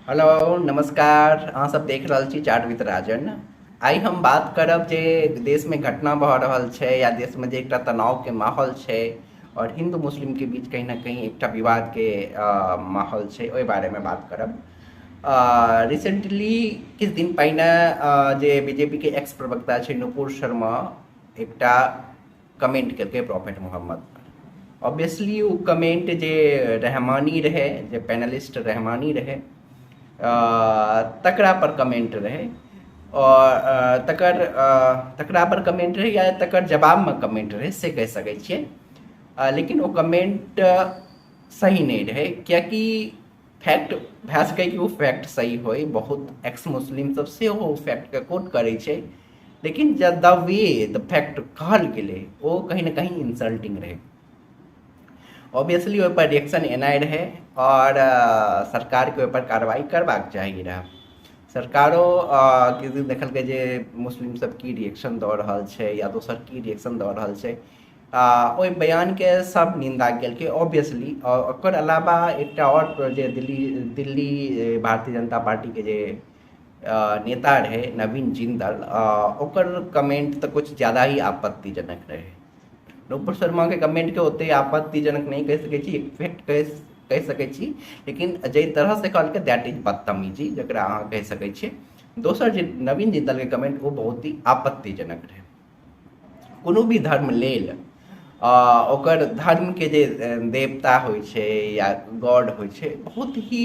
Hello नमस्कार, अहाँ सब देख रहल छी चाट विद राजन। आइ हम बात करब जे देश में घटना भऽ रहल छै या देश में जे एकटा तनाव के माहौल छै और हिंदू मुस्लिम के बीच कहीं ना कहीं एकटा विवाद के माहौल छै, ओहि बारे में बात करब। रिसेंटली किछु दिन पहिने जे बीजेपी के एक्स प्रवक्ता छै नुपुर शर्मा एकटा कमेंट केलकै प्रॉफेट मोहम्मद पर। ऑब्वियसली ओ कमेंट जे रहमानी रहे, जे पैनलिस्ट रहमानी रहे, तकरा पर कमेंट रहे और तकरा पर कमेंट रहे या तकर जवाब में कमेंट रहे से कह सकै छियै। लेकिन वो कमेंट सही नहीं रहे, क्योंकि फैक्ट भए सकै कि वो फैक्ट सही होय। बहुत एक्स मुस्लिम सब से वो फैक्ट के कोट करे छै, लेकिन द वे द फैक्ट कहल गेलै वो कहीं ना कहीं इंसल्टिंग रहे। ऑब्वियसली ओहि पर रिएक्शन एनाइ रहे और सरकार के ओहि कार्रवाई करबाक चाही रहे। सरकारो किछु दिन देखलकै जे मुस्लिम सब की रिएक्शन दऽ रहल छै या दोसर की रिएक्शन दऽ रहल छै, ओहि बयान के सब निंदा केलकै ऑब्वियसली। ओकर अलावा एकटा और जे दिल्ली भारतीय जनता पार्टी के जे नेता रहे नवीन जिंदल, ओकर कमेंट तऽ कुछ ज़्यादा ही आपत्तिजनक रहे। नुपुर शर्मा के कमेंट के ओते आपत्तिजनक नहीं कह सकै छी, इफेक्ट कह सकै छी, लेकिन जाहि तरह से कहलकै दैट इज बदतमीजी, जकरा अहाँ कह सकै छियै। दोसर जे नवीन जिंदल के कमेंट वो बहुत ही आपत्तिजनक रहे। कोनो भी धर्म लेल ओकर धर्म के जे देवता होइ छै या गॉड होइ छै बहुत ही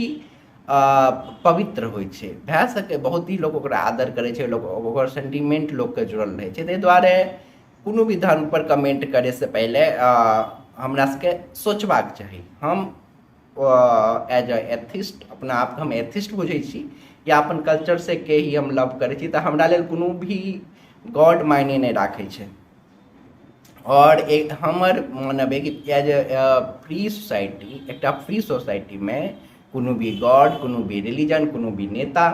पवित्र होइ छै, भए सकै बहुत ही लोग ओकरा आदर करै छै, लोग ओकर सेंटिमेंट लोग के जुड़ल रहै छै। ताहि दुआरे कोनो भी धर्म पर कमेंट करे से पहले हमरा सबके सोचबाक चाही। हम एज अ एथिस्ट अपना आप हम एथिस्ट बुझै छी या अपन कल्चर से के ही हम लव करै छी, तऽ हमरा लेल कोनो भी गॉड मायने नहीं राखै छै। और एक हमर मानब है कि एज अ फ्री सोसाइटी, एकटा फ्री सोसाइटी में कोनो भी गॉड, कोनो भी रिलीजन, कोनो भी नेता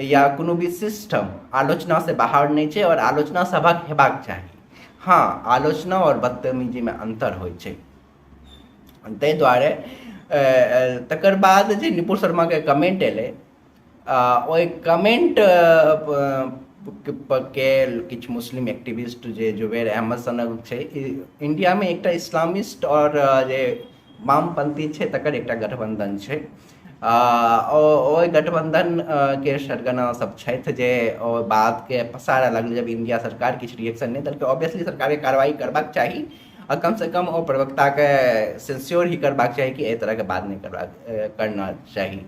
या कोनो भी सिस्टम आलोचना से बाहर नहीं छै और आलोचना सभक हेबाक चाही। हाँ, आलोचना और बदतमीजी में अंतर होइ छै। ताहि दुआरे तकर बाद जे नुपुर शर्मा के कमेंट एलै, ओहि कमेंट के किछु मुस्लिम एक्टिविस्ट जे जुबैर अहमद सनक छै, इंडिया में एकटा इस्लामिस्ट और जे वामपंथी छै तकर एकटा गठबंधन छै। ओहि गठबंधन के सरगना सब छथि जे ओ बात के पसारऽ लगलै। जब इंडिया सरकार किछु रिएक्शन नहीं देलकै, ऑब्वियसली सरकार के कार्रवाई करबाक चाही और कम से कम ओ प्रवक्ता के सेंस्योर ही करबाक चाही कि एहि तरह के बात नहीं करना चाही।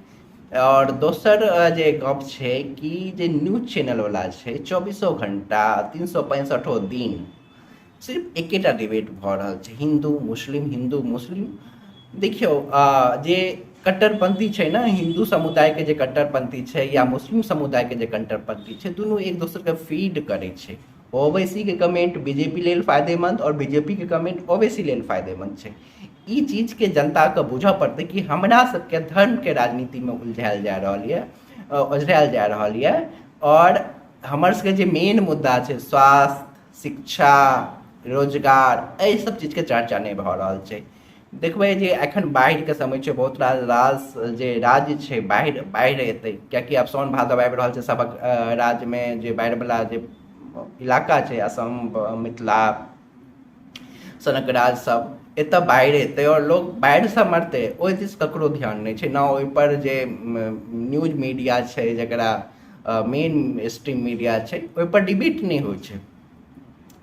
और दोसर जे गप छै कि जे न्यूज चैनल वाला छै 24 घंटा 365 दिन सिर्फ एकेटा डिबेट भऽ रहल छै, हिंदू मुस्लिम। देखियो जे कट्टरपंथी छै ना, हिंदू समुदाय के जे कट्टरपंथी छै या मुस्लिम समुदाय के जे कट्टरपंथी छै, दुनू एक दोसर के फीड करे छै। ओवैसी के कमेंट बीजेपी लेल फायदेमंद और बीजेपी के कमेंट ओवैसी लेल फायदेमंद छै। ई चीज के जनता के बुझऽ पड़तै कि हमरा सबके धर्म के राजनीति में उलझायल जा रहल ये और हमर सबके जे मेन मुद्दा छै स्वास्थ्य, शिक्षा, रोजगार, एहि सब चीज के चर्चा नहीं भऽ रहल छै। देखबै जे एखन बाढ़ि के समय छै, बहुत रास जे राज्य छै बाढ़ि एतै, कियाकि आब साउन भादव आबि रहल छै। सबक राज्य में जे बाढ़ि वाला जे इलाका छै, असम, मिथिला सनक राज्य सब, एतऽ बाढ़ि एतै और लोग बाढ़ि से मरतै, ओहि दिस ककरो ध्यान नहीं छै। ना ओहि पर जे न्यूज मीडिया छै, जकरा मेन स्ट्रीम मीडिया छै, ओहि पर डिबेट नहीं होइ छै।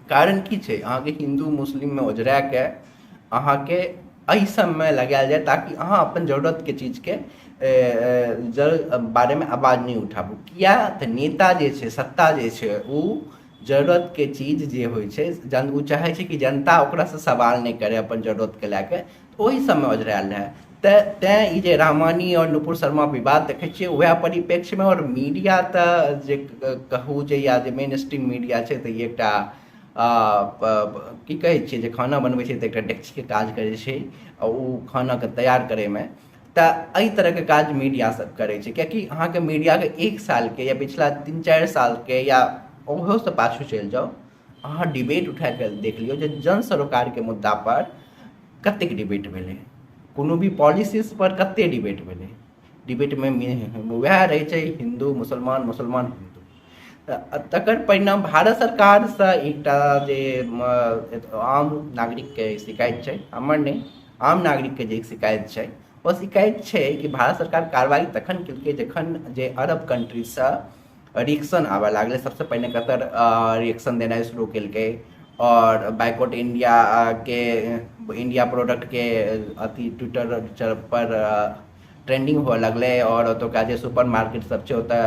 कारण की छै, अहाँके हिंदू मुस्लिम में ओझरा के अहाँके एहि सबमे लगायल जाए ताकि अहाँ अपन जरूरतके चीजके बारे में आवाज नहीं उठाबू। किया तऽ नेता जे छै, सत्ता जे छै, ओ जरूरतके चीज जे होइ छै, ओ चाहै छै कि जनता ओकरासँ सवाल नहीं करे अपन जरूरतके लए कऽ, ओहि सबमे ओझरायल रहै। तैँ ई जे रहमानी और नुपुर शर्मा विवाद देखै छियै वएह परिप्रेक्ष्यमे। और मीडिया तऽ जे कहू जे या जे मेन स्ट्रीम मीडिया छै तऽ ई एकटा की कहै छियै जे खाना बनबै छै तऽ एकटा डेक्चीके काज करै छै और ओ खानाके तैयार करैमे। तऽ एहि तरहके काज मीडिया सब करै छै, कियाकि अहाँके मीडियाके 1 सालके या पिछला 3-4 सालके या ओहोसँ पाछू चलि जाउ, अहाँ डिबेट उठा कऽ देख लियौ जे जन सरोकारके मुद्दा पर कतेक डिबेट भेलै, कोनो भी पॉलिसीज पर कतेक डिबेट भेलै। डिबेट में वएह रहै छै हिंदू मुसलमान मुसलमान हिंदू। तकर परिणाम भारत सरकारसँ एकटा जे आम नागरिकके शिकायत छै, हमर नहि आम नागरिकके जे शिकायत छै, ओ शिकायत छै कि भारत सरकार कार्रवाई तखन केलकै जखन जे अरब कंट्रीसँ रिएक्शन आबऽ लागलै। सबसँ पहिने कतर रिएक्शन देनाइ शुरू केलकै और बाइकआउट इंडिया के इंडिया प्रोडक्ट के अथी ट्विटर पर ट्रेंडिंग हुअ लगलै और ओतुका जे सुपर मार्केट सब छै ओतऽ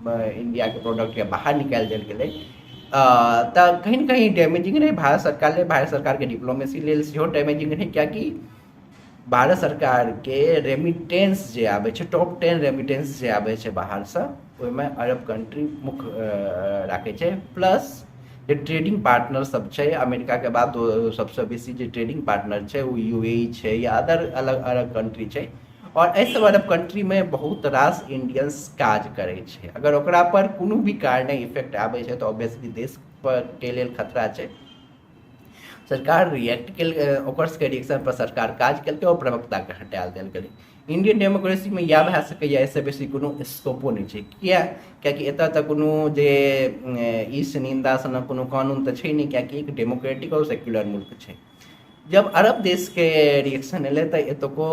इंडिया के प्रोडक्ट के बाहर निकालि देल गेलै। तऽ कहीं न कहीं डैमेजिंग रहै भारत सरकार लेल, भारत सरकार के डिप्लोमेसी लेल सेहो डैमेजिंग रहै, कियाकि भारत सरकार के रेमिटेंस जे आबै छै, टॉप 10 रेमिटेंस जे आबै छै बाहरसँ, ओहिमे अरब कंट्री मुख्य राखै छै। प्लस जे ट्रेडिंग पार्टनर सब छै, अमेरिका के बाद सबसँ बेसी जे ट्रेडिंग पार्टनर छै वो यूएई छै या अदर अलग अलग कंट्री छै। और एहि सब अरब कंट्री में बहुत रास इंडियंस काज करै छै। अगर ओकरा पर कोनो भी कारणे इफेक्ट आबै छै तऽ ऑब्वियसली देश पर के लेल खतरा छै। सरकार रिएक्ट केल, ओकर सबके रिएक्शन पर सरकार काज केलकै और प्रवक्ताके हटा देल गेलै। इंडियन डेमोक्रेसीमे इएह भए सकैए, एहिसँ बेसी कोनो स्कोपो नहि छै। कियाकि एतऽ तऽ कोनो जे ईश निंदा सनक कोनो कानून तऽ छै नहि, कियाकि एक डेमोक्रेटिक और सेक्युलर मुल्क छै। जब अरब देशके रिएक्शन एलै तऽ एतुको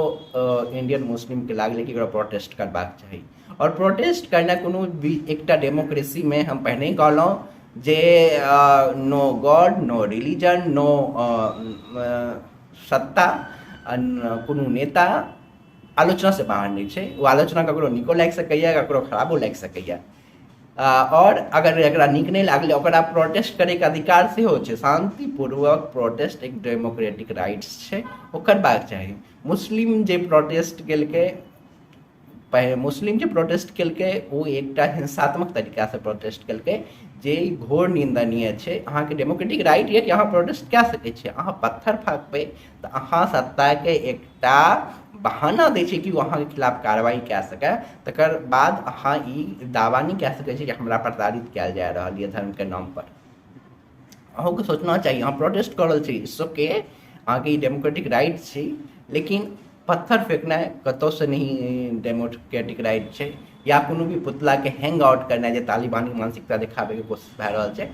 इंडियन मुस्लिमके लागलै कि एकरा प्रोटेस्ट करबाक चाही। और प्रोटेस्ट करनाइ कोनो भी एकटा डेमोक्रेसीमे हम पहिने कहलहुँ जे no god, no religion, no सत्ता, कोनो नेता आलोचना से बाहर नहीं छै। वो आलोचना ककरो नीको लागि सकैए, ककरो खराबो लागि सकैए। और अगर एकरा नीक नहीं लागलै, ओकरा प्रोटेस्ट करैके अधिकार सेहो छै। शांतिपूर्वक प्रोटेस्ट एक डेमोक्रेटिक राइट्स छै, ओ करबाक चाही। मुस्लिम जे प्रोटेस्ट केलकै, मुस्लिम जे प्रोटेस्ट केलकै ओ एकटा हिंसात्मक तरीकासँ प्रोटेस्ट केलकै, जे घोर निंदनीय छै। अहाँके डेमोक्रेटिक राइट यऽ कि अहाँ प्रोटेस्ट कए सकै छियै। अहाँ पत्थर फेंकबै तऽ अहाँ सत्ताके एकटा बहाना दै छै कि ओ अहाँके खिलाफ कार्रवाई कए सकै। तकर बाद अहाँ ई दावा नहीं कए सकै छी कि हमरा प्रताड़ित कयल जा रहल यऽ धर्मके नाम पर। अहूँके सोचना चाही, अहाँ प्रोटेस्ट कऽ रहल छी, इट्स ओके, अहाँके ई डेमोक्रेटिक राइट छै। लेकिन पत्थर फेंकनाइ कतौसँ नहीं डेमोक्रेटिक राइट छै, या कोनो भी पुतलाके हैंग आउट करनाइ जे तालिबानी मानसिकता देखाबैके कोशिश भए रहल छै,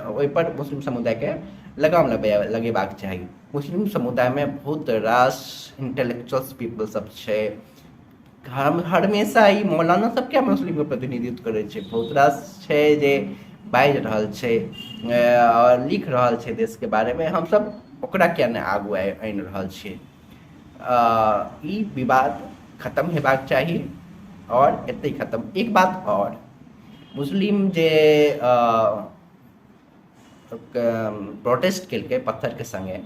ओहिपर मुस्लिम समुदायके लगाम लगेबाक चाही। मुस्लिम समुदायमे बहुत रास इंटेलेक्चुअल्स पीपल सब छै। हम हमेशा ई मौलाना सब क्या मुस्लिमके प्रतिनिधित्व करै छै, बहुत रास छै जे बाजि रहल छै और लिख रहल छै देशके बारेमे, हमसब ओकरा किया नहि आगू आनि रहल छियै। ई विवाद खत्म हेबाक चाही और एतै खत्म। एक बात और, मुस्लिम जे प्रोटेस्ट केलकै पत्थरके संगे,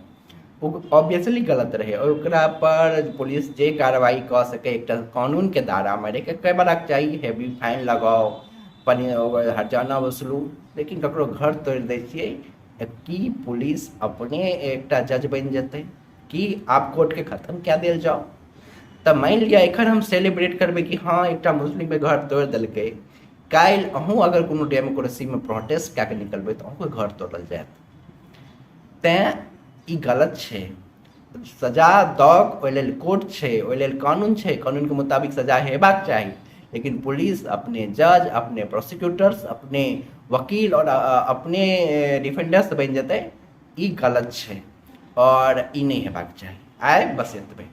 ओ ऑब्वियसली गलत रहै और ओकरा पर पुलिस जे कार्रवाई कऽ सकै, एकटा कानूनके दायरामे रहै के करबाक चाही। हेवी फाइन लगाओ, हर्जाना वसूलू, लेकिन ककरो घर तोड़ि दै छियै कि पुलिस अपने एकटा जज बनि जेतै कि आप कोर्टके खत्म कए देल जाओ। तऽ मानि लिअ एखन हम सेलिब्रेट करबै कि हाँ एकटा मुस्लिमके घर तोड़ि देलकै, काल्हि अहूँ अगर कोनो डेमोक्रेसीमे प्रोटेस्ट कए कऽ निकलबै तऽ अहूँके घर तोड़ल जायत। तैँ ई गलत छै। सजा दऽ ओहि लेल कोर्ट छै, ओहि लेल कानून छै, कानूनके मुताबिक सजा हेबाक चाही। लेकिन पुलिस अपने जज, अपने प्रोसिक्यूटर्स, अपने वकील और अपने डिफेंडर्स बनि जेतै, ई गलत छै और ई नहीं हेबाक चाही। आइ बस एतबे।